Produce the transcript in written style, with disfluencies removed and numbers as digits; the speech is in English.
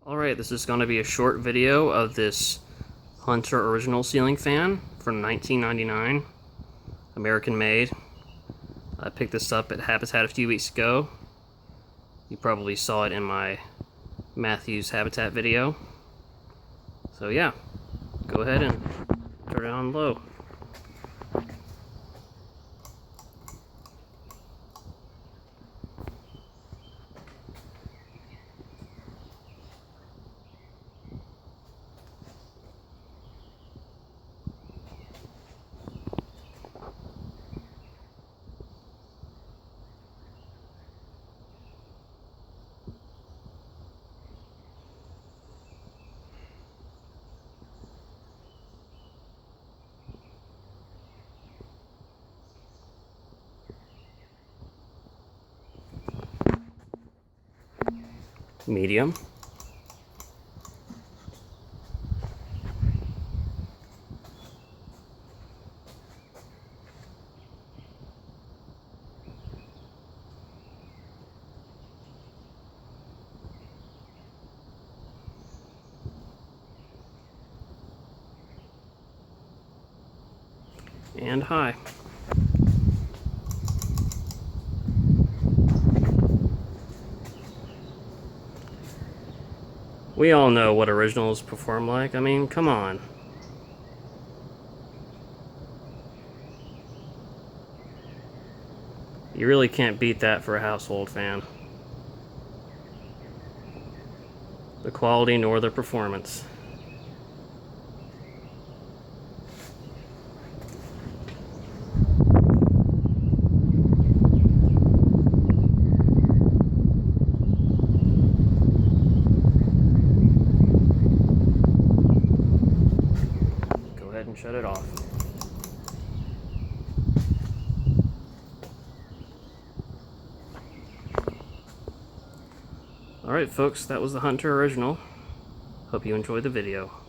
Alright, this is going to be a short video of this Hunter original ceiling fan from 1999, American made. I picked this up at Habitat a few weeks ago. You probably saw it in my Matthews Habitat video. So yeah, go ahead and turn it on low. Medium. And high. We all know what originals perform like. I mean, come on. You really can't beat that for a household fan. The quality nor the performance. And shut it off. Alright folks, that was the Hunter original. Hope you enjoyed the video.